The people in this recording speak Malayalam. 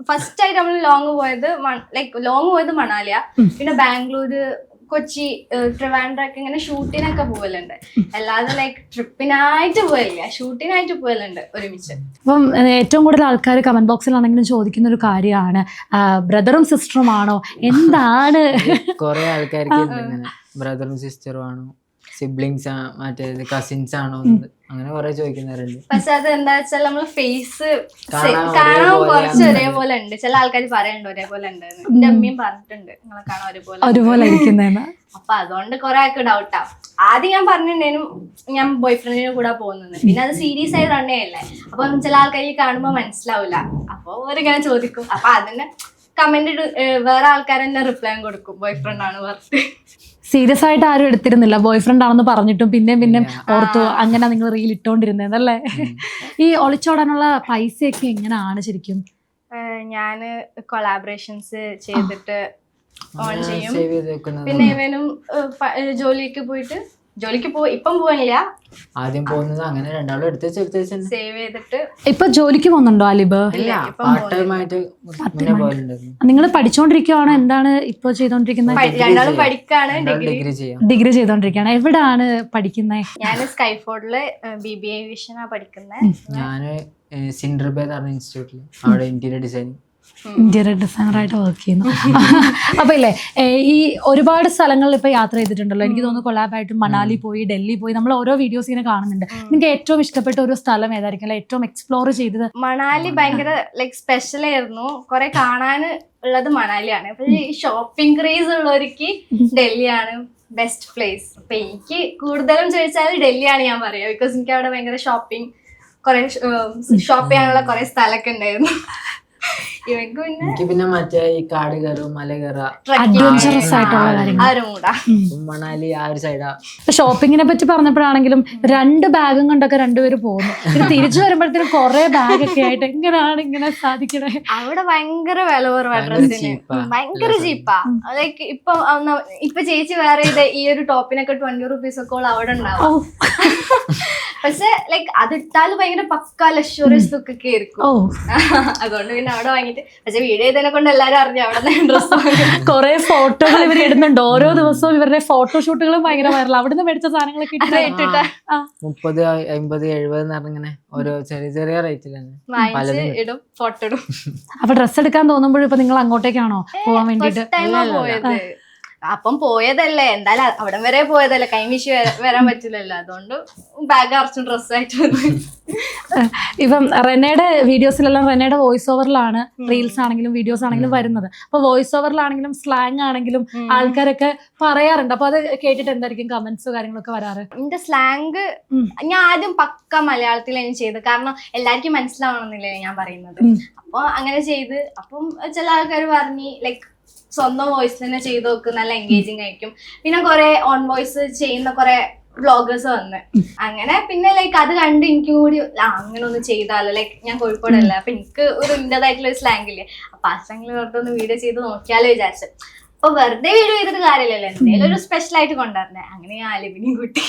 ഫസ്റ്റ് ആയിട്ട് നമ്മൾ ലോങ് പോയത് മണാലിയ, പിന്നെ ബാംഗ്ലൂര്, കൊച്ചി, ട്രിവാൻഡ്രൊക്കെ ഇങ്ങനെ ഷൂട്ടിനൊക്കെ പോകലുണ്ട്. അല്ലാതെ ട്രിപ്പിനായിട്ട് പോയല്ല, ഷൂട്ടിനായിട്ട് പോകലുണ്ട് ഒരുമിച്ച്. അപ്പം ഏറ്റവും കൂടുതൽ ആൾക്കാർ കമന്റ് ബോക്സിലാണെങ്കിലും ചോദിക്കുന്ന ഒരു കാര്യമാണ്, ബ്രദറും സിസ്റ്ററും ആണോ, എന്താണ്? കുറെ ആൾക്കാർക്ക് ബ്രദറും സിസ്റ്ററും ആണോ, സിബ്ലിങ്സ് മറ്റേത് കസിൻസ് ആണോ, അങ്ങനെ കുറെ ചോദിക്കുന്നവരുണ്ട്. പക്ഷെ അത് എന്താ വെച്ചാൽ നമ്മള് ഫേസ് കാണാൻ കുറച്ച് ഒരേപോലെ ഉണ്ട്. ചില ആൾക്കാർ പറയണ്ട് ഒരേപോലെ ഉണ്ട്. എന്റെ അമ്മയും പറഞ്ഞിട്ടുണ്ട് നിങ്ങളെ കാണാൻ ഒരുപോലെ ഇരിക്കുന്നതെന്ന്. അപ്പൊ അതുകൊണ്ട് കുറെ ആൾക്ക് ഡൗട്ടാ. ആദ്യം ഞാൻ പറഞ്ഞിട്ടുണ്ടേനും ഞാൻ ബോയ് ഫ്രണ്ടിന്റെ കൂടെ പോകുന്നത്. പിന്നെ അത് സീരിയസ് ആയി തന്നെയല്ലേ, അപ്പൊ ചില ആൾക്കാർ കാണുമ്പോ മനസ്സിലാവില്ല. അപ്പൊ അവരിങ്ങനെ ചോദിക്കും. അപ്പൊ അതിന് കമന്റ് വേറെ ആൾക്കാർ തന്നെ റിപ്ലൈ കൊടുക്കും, ബോയ് ഫ്രണ്ട് ആണ് പറഞ്ഞിട്ട്. സീരിയസ് ആയിട്ട് ആരും എടുത്തിരുന്നില്ല, ബോയ് ഫ്രണ്ട് ആണെന്ന് പറഞ്ഞിട്ടും പിന്നെ ഓർത്തു അങ്ങനെ നിങ്ങൾ റീൽ ഇട്ടോണ്ടിരുന്നതല്ലേ? ഈ ഒളിച്ചോടാനുള്ള പൈസയൊക്കെ എങ്ങനെയാണ് ശരിക്കും? ഞാന് കൊളാബറേഷൻസ് ചെയ്തിട്ട് ഓൺ ചെയ്യും. പിന്നെ ഇവനും ജോലിക്ക് ഇപ്പം പോകാനില്ല, ആദ്യം പോകുന്നത് അങ്ങനെ രണ്ടാളും എടുത്ത് സേവ് ചെയ്തിട്ട്. ഇപ്പൊ ജോലിക്ക് പോകുന്നുണ്ടോ അലിബ്? നിങ്ങൾ പഠിച്ചോണ്ടിരിക്കുവാണോ, എന്താണ് ഇപ്പൊ ചെയ്തോണ്ടിരിക്കുന്നത്? രണ്ടാളും പഠിക്കാണ്, ഡിഗ്രി ചെയ്തോണ്ടിരിക്കുകയാണ്. എവിടാണ് പഠിക്കുന്നത്? ഞാൻ സ്കൈഫോർഡില് BBA ഏവിയേഷനാ പഠിക്കുന്നത്. ഞാന് സിൻഡർബേ ഇൻസ്റ്റിറ്റ്യൂട്ടിൽ അവിടെ ഇന്റീരിയർ ഡിസൈനറായിട്ട് വർക്ക് ചെയ്യുന്നു. അപ്പൊ ഇല്ലേ, ഈ ഒരുപാട് സ്ഥലങ്ങളിൽ ഇപ്പൊ യാത്ര ചെയ്തിട്ടുണ്ടല്ലോ. എനിക്ക് തോന്നുന്നു കൊളാബായിട്ട് മണാലി പോയി, ഡൽഹി പോയി, നമ്മൾ ഓരോ വീഡിയോസ് ഇങ്ങനെ കാണുന്നുണ്ട്. നിങ്ങൾക്ക് ഏറ്റവും ഇഷ്ടപ്പെട്ട ഒരു സ്ഥലം ഏതായിരിക്കും, ഏറ്റവും എക്സ്പ്ലോർ ചെയ്തത്? മണാലി ഭയങ്കര സ്പെഷ്യൽ ആയിരുന്നു. കുറെ കാണാൻ ഉള്ളത് മണാലിയാണ്. ഈ ഷോപ്പിംഗ് ക്രേസ് ഉള്ളവർക്ക് ഡൽഹിയാണ് ബെസ്റ്റ് പ്ലേസ്. അപ്പൊ എനിക്ക് കൂടുതലും ചോദിച്ചാൽ ഡൽഹിയാണ് ഞാൻ പറയാം. ബിക്കോസ് എനിക്ക് അവിടെ ഭയങ്കര ഷോപ്പ് ചെയ്യാനുള്ള കുറെ സ്ഥലമൊക്കെ ഉണ്ടായിരുന്നു. എനിക്ക് പിന്നെ മറ്റേ ഈ കാട് കയറും, മല കയറാം, അഡ്വഞ്ചറസ് ആയിട്ടുള്ള കാര്യങ്ങൾ, മണാലി ആ ഒരു സൈഡാ. ഷോപ്പിങ്ങിനെ പറ്റി പറഞ്ഞപ്പോഴാണെങ്കിലും 2 ബാഗും കൊണ്ടൊക്കെ രണ്ടുപേരും പോകുന്നു. പിന്നെ തിരിച്ചു വരുമ്പോഴത്തേനും കുറെ ബാഗൊക്കെ ആയിട്ട് എങ്ങനെയാണ് ഇങ്ങനെ സാധിക്കണേ? അവിടെ ഭയങ്കര വില കുറവാ ഡ്രസ്സിന്, ഭയങ്കര ചീപ്പാ. ഇപ്പൊ ചേച്ചി വേറെ ഈ ഒരു ടോപ്പിനൊക്കെ 20 rupees ഒക്കെ അവിടെ ഉണ്ടാവും. പക്ഷെ അതിട്ടാല് ഭയങ്കര പക്ക ലക്ഷറിയസ് ലുക്ക് ഒക്കെ ആയിരിക്കും. അതുകൊണ്ട് പിന്നെ അവിടെ വാങ്ങിട്ട്, പക്ഷെ വീഡിയോ ചെയ്തതിനെ കൊണ്ട് എല്ലാരും അറിഞ്ഞു അവിടെ ഡ്രസ്. കുറെ ഫോട്ടോകൾ ഇവർ ഇടുന്നുണ്ട് ഓരോ ദിവസവും. ഇവരുടെ ഫോട്ടോഷൂട്ടുകളും ഭയങ്കര വൈറൽ. അവിടുന്ന് മേടിച്ച സാധനങ്ങളൊക്കെ 30, 50, 70 ഇങ്ങനെ ഓരോ ചെറിയ റേറ്റിലാണ് ഇടും, ഫോട്ടോ ഇടും. അപ്പൊ ഡ്രസ്സ് എടുക്കാൻ തോന്നുമ്പോഴും ഇപ്പൊ നിങ്ങൾ അങ്ങോട്ടേക്കാണോ പോവാൻ വേണ്ടിട്ട് പോയത്? അപ്പം പോയതല്ലേ, എന്തായാലും അവിടം വരെ പോയതല്ലേ, കൈമിഷി വരാൻ പറ്റില്ലല്ലോ. അതുകൊണ്ട് ബാഗ് അറച്ചും ഡ്രസ്സായിട്ട്. ഇപ്പം റെനയുടെ വീഡിയോസിലെല്ലാം റെനയുടെ വോയിസ് ഓവറിലാണ് റീൽസ് ആണെങ്കിലും വീഡിയോസ് ആണെങ്കിലും വരുന്നത്. അപ്പൊ വോയിസ് ഓവറിലാണെങ്കിലും സ്ലാങ് ആണെങ്കിലും ആൾക്കാരൊക്കെ പറയാറുണ്ട്. അപ്പൊ അത് കേട്ടിട്ട് എന്തായിരിക്കും കമന്റ്സ് കാര്യങ്ങളൊക്കെ വരാറ്? എന്റെ സ്ലാങ് ഞാൻ ആദ്യം പക്ക മലയാളത്തിലാണ് ചെയ്തത്. കാരണം എല്ലാവർക്കും മനസ്സിലാവണമെന്നില്ലേ ഞാൻ പറയുന്നത്. അപ്പൊ അങ്ങനെ ചെയ്ത്, അപ്പം ചില ആൾക്കാർ പറഞ്ഞ് സ്വന്തം വോയിസ് തന്നെ ചെയ്ത് നോക്ക്, നല്ല എൻഗേജിങ് ആയിരിക്കും. പിന്നെ കുറെ ഓൺ വോയിസ് ചെയ്യുന്ന കുറെ വ്ളോഗേഴ്സ് വന്ന് അങ്ങനെ. പിന്നെ അത് കണ്ട് എനിക്കും കൂടി അങ്ങനെ ഒന്ന് ചെയ്താലോ. ഞാൻ കോഴിക്കോടല്ല, അപ്പൊ എനിക്ക് ഒരു ഇന്റേതായിട്ടുള്ള ഒരു സ്ലാങ് ഇല്ലേ, അപ്പൊ ആ സ്ലാങ്ങിൽ വെറുതെ ഒന്ന് വീഡിയോ ചെയ്ത് നോക്കിയാലോ വിചാരിച്ചു. അപ്പൊ വെറുതെ വീഡിയോ ചെയ്തിട്ട് കാര്യമില്ലല്ലോ, എന്തെങ്കിലും ഒരു സ്പെഷ്യൽ ആയിട്ട് കൊണ്ടുവരണേ. അങ്ങനെ ഞാൻ ആലിബിനെയും കൂട്ടി.